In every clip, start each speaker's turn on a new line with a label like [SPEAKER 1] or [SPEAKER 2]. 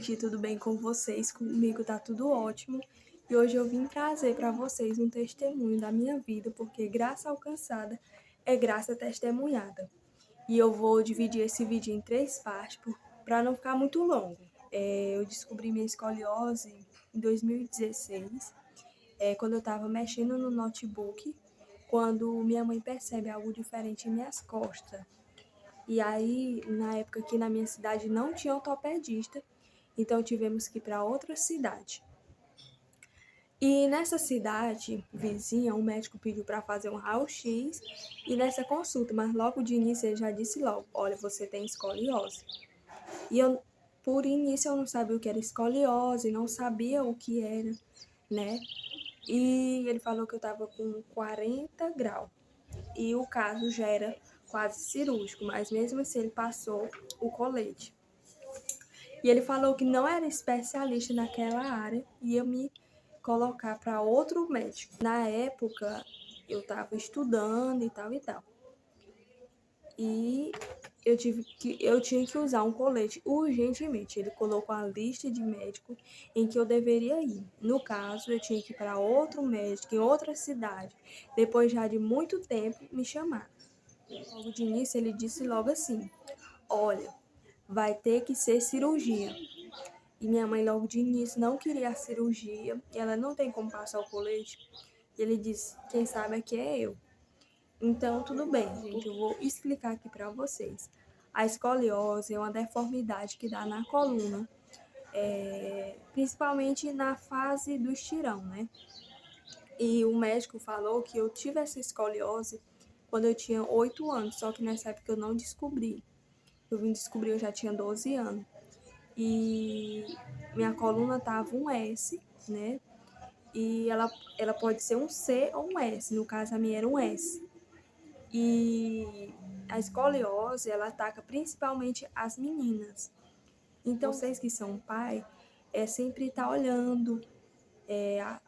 [SPEAKER 1] gente, tudo bem com vocês? Comigo tá tudo ótimo. E hoje eu vim trazer para vocês um testemunho da minha vida, porque graça alcançada é graça testemunhada. E eu vou dividir esse vídeo em 3 partes para não ficar muito longo. Eu descobri minha escoliose em 2016, quando eu estava mexendo no notebook, quando minha mãe percebe algo diferente em minhas costas. E aí, na época aqui na minha cidade não tinha ortopedista, então tivemos que ir para outra cidade. E nessa cidade vizinha, o médico pediu para fazer um raio-x e nessa consulta, mas logo de início ele já disse logo, olha, você tem escoliose. E eu, por início, eu não sabia o que era escoliose, não sabia o que era, né? E ele falou que eu estava com 40 graus. E o caso já era quase cirúrgico, mas mesmo assim ele passou o colete. E ele falou que não era especialista naquela área e ia me colocar para outro médico. Na época eu estava estudando e tal e tal. E eu tinha que usar um colete urgentemente. Ele colocou a lista de médicos em que eu deveria ir. No caso, eu tinha que ir para outro médico em outra cidade. Depois já de muito tempo me chamaram. Logo de início ele disse logo assim, olha, vai ter que ser cirurgia. E minha mãe logo de início não queria a cirurgia, e ela não tem como passar o colete. E ele disse, quem sabe aqui é eu. Então, tudo bem, gente, eu vou explicar aqui para vocês. A escoliose é uma deformidade que dá na coluna, principalmente na fase do estirão, né? E o médico falou que eu tive essa escoliose quando eu tinha 8 anos, só que nessa época eu não descobri. Eu vim descobrir, eu já tinha 12 anos. E minha coluna tava um S, né? E ela pode ser um C ou um S. No caso, a minha era um S. E a escoliose, ela ataca principalmente as meninas. Então, vocês que são pai, sempre estar olhando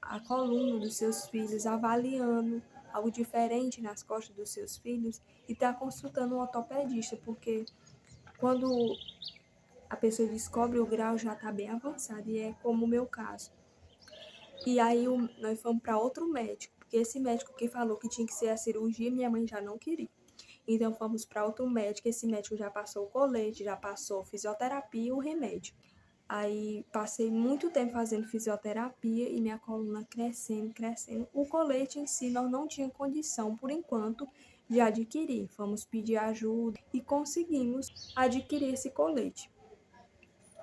[SPEAKER 1] a coluna dos seus filhos, avaliando algo diferente nas costas dos seus filhos e estar consultando um ortopedista, porque quando a pessoa descobre o grau já está bem avançado, e é como o meu caso. E aí nós fomos para outro médico, porque esse médico que falou que tinha que ser a cirurgia, minha mãe já não queria. Então fomos para outro médico, esse médico já passou o colete, já passou fisioterapia e o remédio. Aí passei muito tempo fazendo fisioterapia e minha coluna crescendo, crescendo. O colete em si nós não tínhamos condição, por enquanto, de adquirir. Fomos pedir ajuda e conseguimos adquirir esse colete.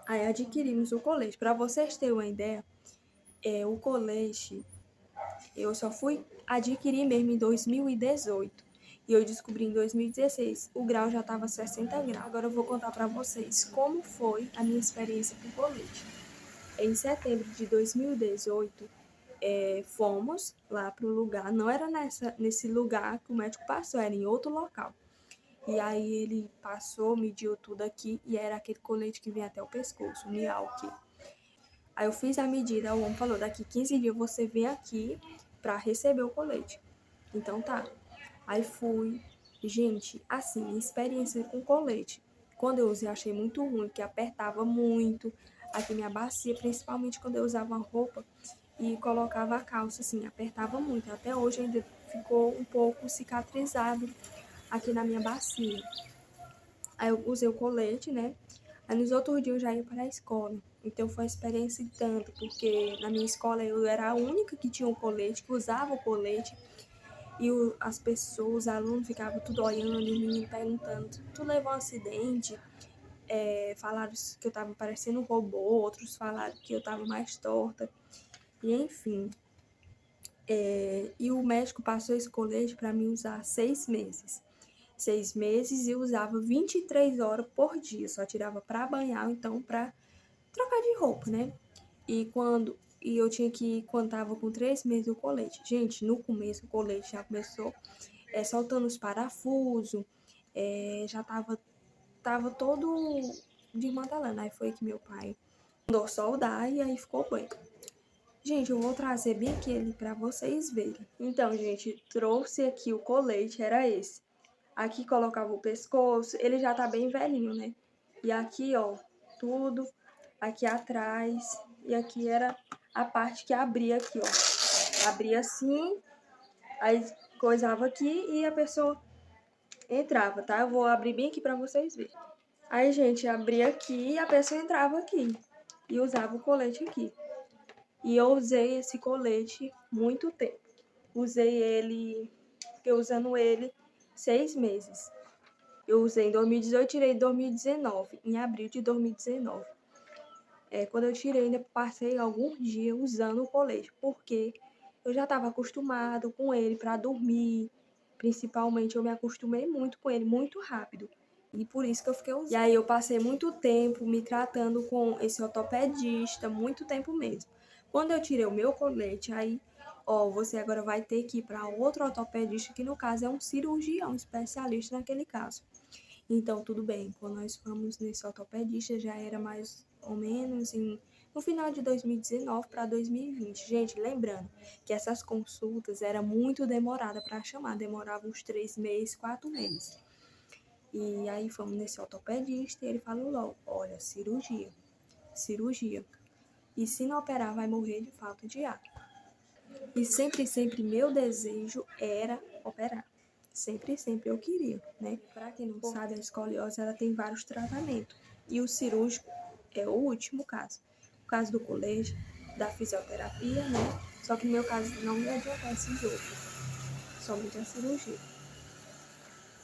[SPEAKER 1] Aí adquirimos o colete. Para vocês terem uma ideia, o colete eu só fui adquirir mesmo em 2018. E eu descobri em 2016, o grau já estava 60 graus. Agora eu vou contar para vocês como foi a minha experiência com o colete. Em setembro de 2018, fomos lá para o lugar, não era nesse lugar que o médico passou, era em outro local. E aí ele passou, mediu tudo aqui e era aquele colete que vinha até o pescoço, o Miyawki. Aí eu fiz a medida, o homem falou, daqui 15 dias você vem aqui para receber o colete. Então tá. Aí fui. Gente, assim, experiência com colete. Quando eu usei, achei muito ruim, porque apertava muito aqui minha bacia, principalmente quando eu usava roupa e colocava a calça, assim, apertava muito. Até hoje ainda ficou um pouco cicatrizado aqui na minha bacia. Aí eu usei o colete, né? Aí nos outros dias eu já ia para a escola. Então foi uma experiência e tanto, porque na minha escola eu era a única que tinha um colete, que usava o colete. E as pessoas, os alunos ficavam tudo olhando, e os meninos perguntando, tu levou um acidente? Falaram que eu tava parecendo um robô, outros falaram que eu tava mais torta. E enfim. E o médico passou esse colete para mim usar 6 meses. 6 meses e eu usava 23 horas por dia, só tirava para banhar, então para trocar de roupa, né? E eu tinha que ir quando tava com 3 meses o colete. Gente, no começo o colete já começou soltando os parafusos, já tava todo desmantelando. Aí foi que meu pai mandou soldar e aí ficou bem. Gente, eu vou trazer bem aquele para vocês verem. Então, gente, trouxe aqui o colete, era esse. Aqui colocava o pescoço, ele já tá bem velhinho, né? E aqui, ó, tudo. aqui atrás, e aqui era a parte que abria aqui, ó. Abria assim, aí coisava aqui e a pessoa entrava, tá? Eu vou abrir bem aqui pra vocês verem. Aí, gente, abria aqui e a pessoa entrava aqui e usava o colete aqui. E eu usei esse colete muito tempo. Usei ele, fiquei usando ele 6 meses. Eu usei em 2018, tirei em 2019, em abril de 2019. Quando eu tirei, ainda passei alguns dias usando o colete, porque eu já estava acostumado com ele para dormir. Principalmente, eu me acostumei muito com ele, muito rápido. E por isso que eu fiquei usando. E aí eu passei muito tempo me tratando com esse ortopedista, muito tempo mesmo. Quando eu tirei o meu colete, aí, ó, você agora vai ter que ir para outro ortopedista, que no caso é um cirurgião especialista naquele caso. Então, tudo bem, quando nós fomos nesse ortopedista, já era mais ou menos no final de 2019 para 2020. Gente, lembrando que essas consultas eram muito demoradas para chamar, demorava uns 3 meses, 4 meses. E aí fomos nesse ortopedista e ele falou logo, olha, cirurgia, cirurgia. E se não operar, vai morrer de falta de ar. E sempre, sempre meu desejo era operar. Sempre, sempre eu queria, né? Para quem não sabe, a escoliose ela tem vários tratamentos. E o cirúrgico é o último caso. O caso do colete, da fisioterapia, né? Só que no meu caso não ia adiantar esses outros. Somente a cirurgia.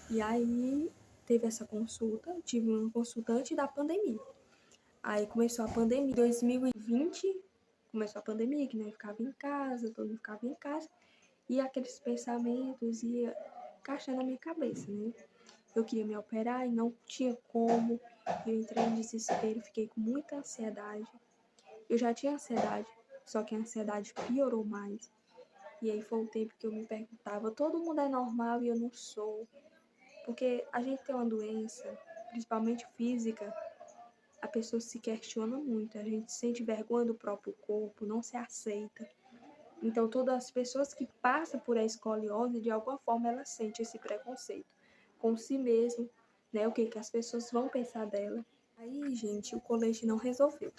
[SPEAKER 1] E aí teve essa consulta, tive uma consulta antes da pandemia. Aí começou a pandemia. Em 2020 começou a pandemia, que nós ficava em casa, todo mundo ficava em casa. E aqueles pensamentos iam encaixando na minha cabeça, né? Eu queria me operar e não tinha como. Eu entrei em desespero, fiquei com muita ansiedade. Eu já tinha ansiedade, só que a ansiedade piorou mais. E aí foi um tempo que eu me perguntava, todo mundo é normal e eu não sou. Porque a gente tem uma doença, principalmente física, a pessoa se questiona muito, a gente sente vergonha do próprio corpo, não se aceita. Então, todas as pessoas que passam por a escoliose, de alguma forma, elas sentem esse preconceito com si mesmo, né? O que as pessoas vão pensar dela. Aí, gente, o colete não resolveu.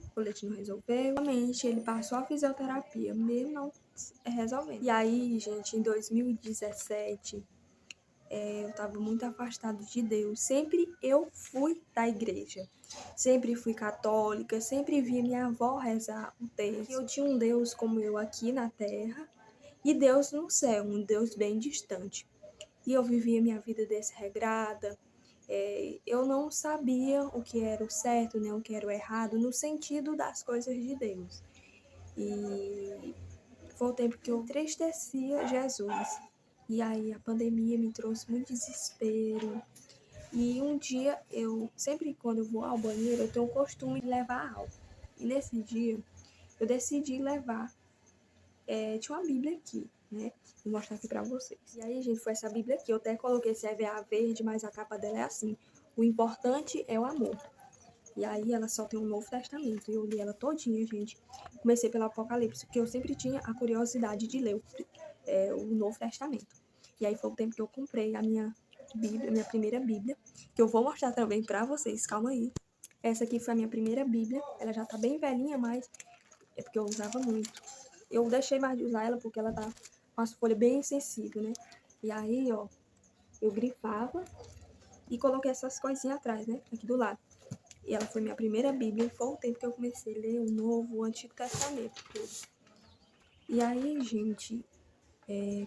[SPEAKER 1] O colete não resolveu. Realmente, ele passou a fisioterapia, mesmo não resolvendo. E aí, gente, em 2017, eu estava muito afastado de Deus. Sempre eu fui da igreja. Sempre fui católica, sempre vi minha avó rezar o texto. Eu tinha um Deus como eu aqui na terra e Deus no céu, um Deus bem distante. E eu vivia minha vida desregrada. Eu não sabia o que era o certo, nem o que era o errado, no sentido das coisas de Deus. E foi o tempo que eu entristecia Jesus. E aí a pandemia me trouxe muito desespero. E um dia, sempre quando eu vou ao banheiro, eu tenho o costume de levar álcool. E nesse dia, eu decidi levar. Tinha uma Bíblia aqui, né? Vou mostrar aqui pra vocês. E aí, gente, foi essa Bíblia aqui. Eu até coloquei CVA verde, mas a capa dela é assim. O importante é o amor. E aí ela só tem um Novo Testamento. E eu li ela todinha, gente. Comecei pelo Apocalipse, porque eu sempre tinha a curiosidade de ler o Novo Testamento. E aí foi o tempo que eu comprei a minha Bíblia, minha primeira Bíblia, que eu vou mostrar também pra vocês. Calma aí. Essa aqui foi a minha primeira Bíblia. Ela já tá bem velhinha, mas é porque eu usava muito. Eu deixei mais de usar ela porque ela tá com as folhas bem sensíveis, né? E aí, ó, eu grifava e coloquei essas coisinhas atrás, né? Aqui do lado. E ela foi minha primeira Bíblia e foi o tempo que eu comecei a ler o Novo, o Antigo Testamento. E aí, gente,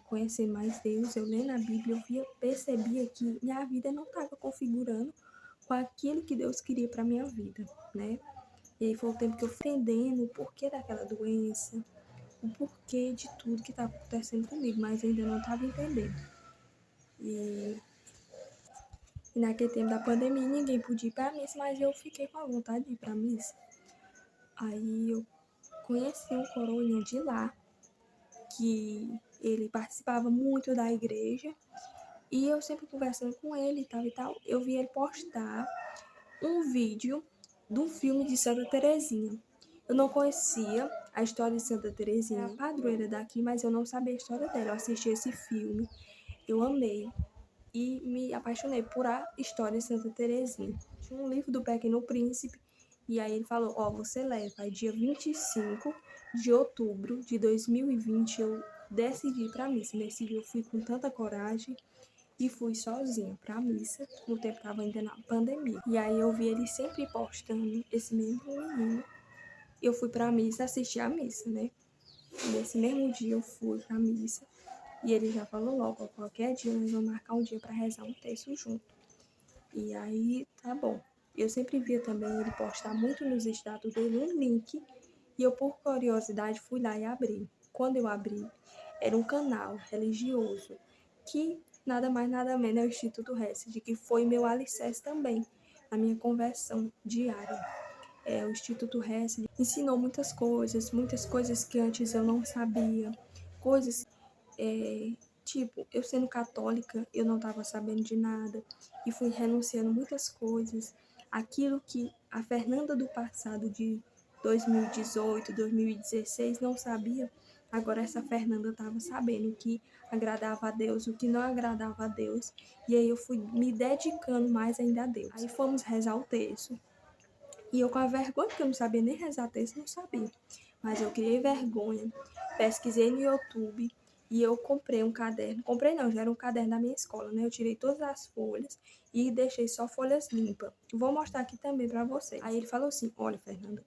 [SPEAKER 1] conhecendo mais Deus, eu lendo a Bíblia, percebia que minha vida não estava configurando com aquilo que Deus queria para minha vida, né? E aí foi o tempo que eu fui entendendo o porquê daquela doença, o porquê de tudo que estava acontecendo comigo, mas ainda não estava entendendo. E naquele tempo da pandemia, ninguém podia ir para a missa, mas eu fiquei com a vontade de ir para a missa. Aí eu conheci um coroinha de lá, que ele participava muito da igreja, e eu sempre conversando com ele e tal, eu vi ele postar um vídeo de um filme de Santa Terezinha. Eu não conhecia a história de Santa Terezinha, a padroeira daqui, mas eu não sabia a história dela. Eu assisti esse filme, eu amei e me apaixonei por a história de Santa Terezinha. Tinha um livro do Pequeno Príncipe E aí ele falou, ó, você leva. Aí dia 25 de outubro de 2020 eu decidi ir pra missa. Nesse dia eu fui com tanta coragem e fui sozinha pra missa. No tempo tava ainda na pandemia. E aí eu vi ele sempre postando, esse mesmo menino. Eu fui pra missa assistir a missa, né? Nesse mesmo dia eu fui pra missa. E ele já falou logo, ó, qualquer dia nós vamos marcar um dia pra rezar um texto junto. E aí, tá bom. Eu sempre via também ele postar muito nos status dele um link. E eu, por curiosidade, fui lá e abri. Quando eu abri, era um canal religioso que nada mais nada menos é o Instituto Hesed, que foi meu alicerce também na minha conversão diária. O Instituto Hesed ensinou muitas coisas que antes eu não sabia, coisas tipo, eu sendo católica, eu não estava sabendo de nada e fui renunciando muitas coisas. Aquilo que a Fernanda do passado de 2018, 2016 não sabia, agora essa Fernanda estava sabendo o que agradava a Deus, o que não agradava a Deus. E aí eu fui me dedicando mais ainda a Deus. Aí fomos rezar o texto. E eu com a vergonha, porque eu não sabia nem rezar texto, não sabia. Mas eu criei vergonha, pesquisei no YouTube e eu comprei um caderno. Comprei não, já era um caderno da minha escola, né? Eu tirei todas as folhas e deixei só folhas limpas. Vou mostrar aqui também pra você. Aí ele falou assim, olha, Fernanda,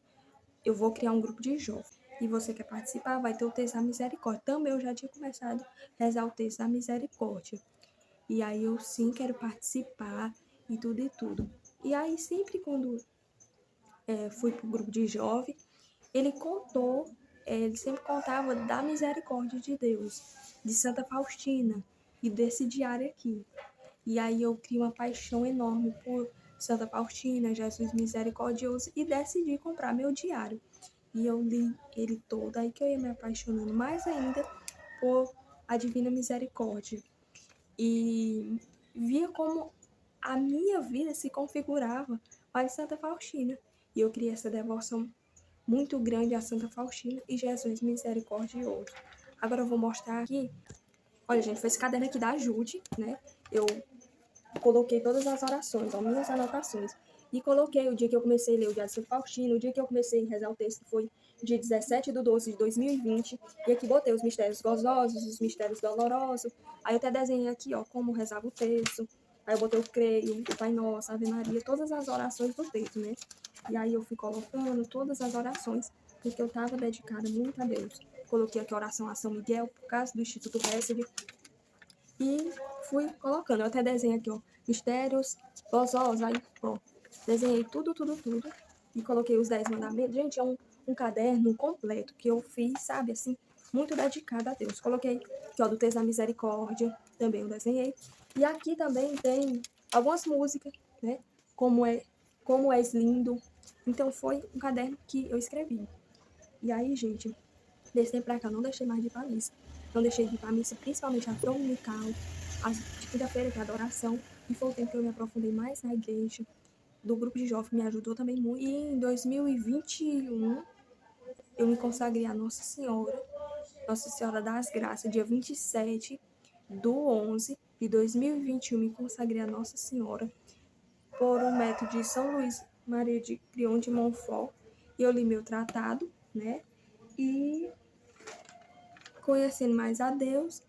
[SPEAKER 1] eu vou criar um grupo de jovens. E você quer participar? Vai ter o texto da misericórdia. Também eu já tinha começado a rezar o texto da misericórdia. E aí eu sim quero participar e tudo e tudo. E aí sempre quando fui para o grupo de jovem, ele contou, ele sempre contava da misericórdia de Deus, de Santa Faustina e desse diário aqui. E aí eu criei uma paixão enorme por Santa Faustina, Jesus misericordioso, e decidi comprar meu diário. E eu li ele todo, aí que eu ia me apaixonando mais ainda por a Divina Misericórdia. E via como a minha vida se configurava para Santa Faustina. E eu criei essa devoção muito grande a Santa Faustina e Jesus misericordioso. Agora eu vou mostrar aqui. Olha, gente, foi esse caderno aqui da Ajude, né? Eu coloquei todas as orações, ó, minhas anotações. E coloquei o dia que eu comecei a ler o Diário de Santa Faustina, o dia que eu comecei a rezar o texto foi dia 17/12/2020. E aqui botei os mistérios gozosos, os mistérios dolorosos. Aí eu até desenhei aqui, ó, como rezava o texto. Aí eu botei o creio, o Pai Nosso, a Ave Maria, todas as orações do texto, né? E aí eu fui colocando todas as orações, porque eu estava dedicada muito a Deus. Coloquei aqui a oração a São Miguel, por causa do Instituto Hesed, e fui colocando. Eu até desenhei aqui, ó, mistérios gozosos, aí, ó, desenhei tudo, tudo, tudo, e coloquei os 10 mandamentos. Gente, é um caderno completo que eu fiz, sabe, assim, muito dedicado a Deus. Coloquei aqui, ó, do Texto da Misericórdia, também eu desenhei. E aqui também tem algumas músicas, né, como és lindo. Então foi um caderno que eu escrevi. E aí, gente, desse tempo pra cá, eu não deixei mais de ir pra missa. Não deixei de ir pra missa, principalmente a dominical, as de quinta-feira, que é a adoração. E foi o tempo que eu me aprofundei mais na igreja. Do grupo de jovens me ajudou também muito. E em 2021, eu me consagrei a Nossa Senhora das Graças, dia 27/11/2021, me consagrei a Nossa Senhora por um método de São Luís Maria de Crillon de Montfort. E eu li meu tratado, né? E conhecendo mais a Deus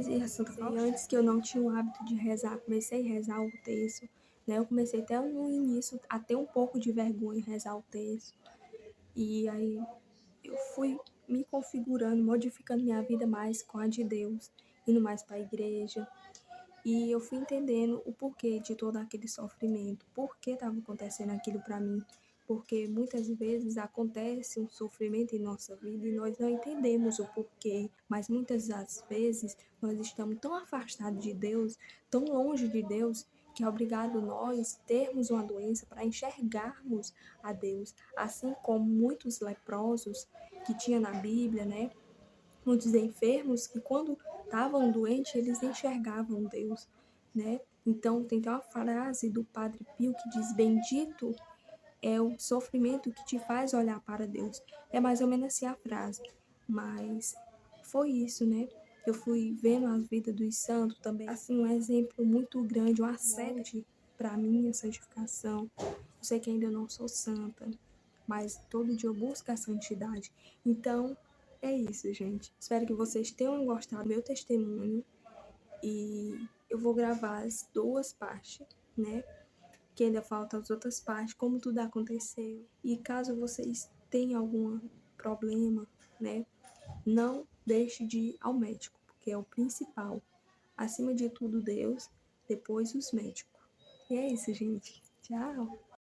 [SPEAKER 1] e a Santa Faustina. Antes que eu não tinha o hábito de rezar, comecei a rezar o texto, né? Eu comecei até no início a ter um pouco de vergonha em rezar o texto. E aí eu fui me configurando, modificando minha vida mais com a de Deus, indo mais para a igreja. E eu fui entendendo o porquê de todo aquele sofrimento, por que estava acontecendo aquilo para mim. Porque muitas vezes acontece um sofrimento em nossa vida e nós não entendemos o porquê, mas muitas das vezes nós estamos tão afastados de Deus, tão longe de Deus, que é obrigado nós termos uma doença para enxergarmos a Deus, assim como muitos leprosos que tinha na Bíblia, né? Muitos enfermos que quando estavam doentes eles enxergavam Deus, né? Então tem até uma frase do Padre Pio que diz: bendito é o sofrimento que te faz olhar para Deus. É mais ou menos assim a frase. Mas foi isso, né? Eu fui vendo a vida dos santos também. Assim, um exemplo muito grande, uma série para minha santificação. Eu sei que ainda não sou santa, mas todo dia eu busco a santidade. Então, é isso, gente. Espero que vocês tenham gostado do meu testemunho. E eu vou gravar as duas partes, né? Que ainda faltam as outras partes, como tudo aconteceu. E caso vocês tenham algum problema, né? Não deixe de ir ao médico, porque é o principal. Acima de tudo, Deus, depois os médicos. E é isso, gente. Tchau!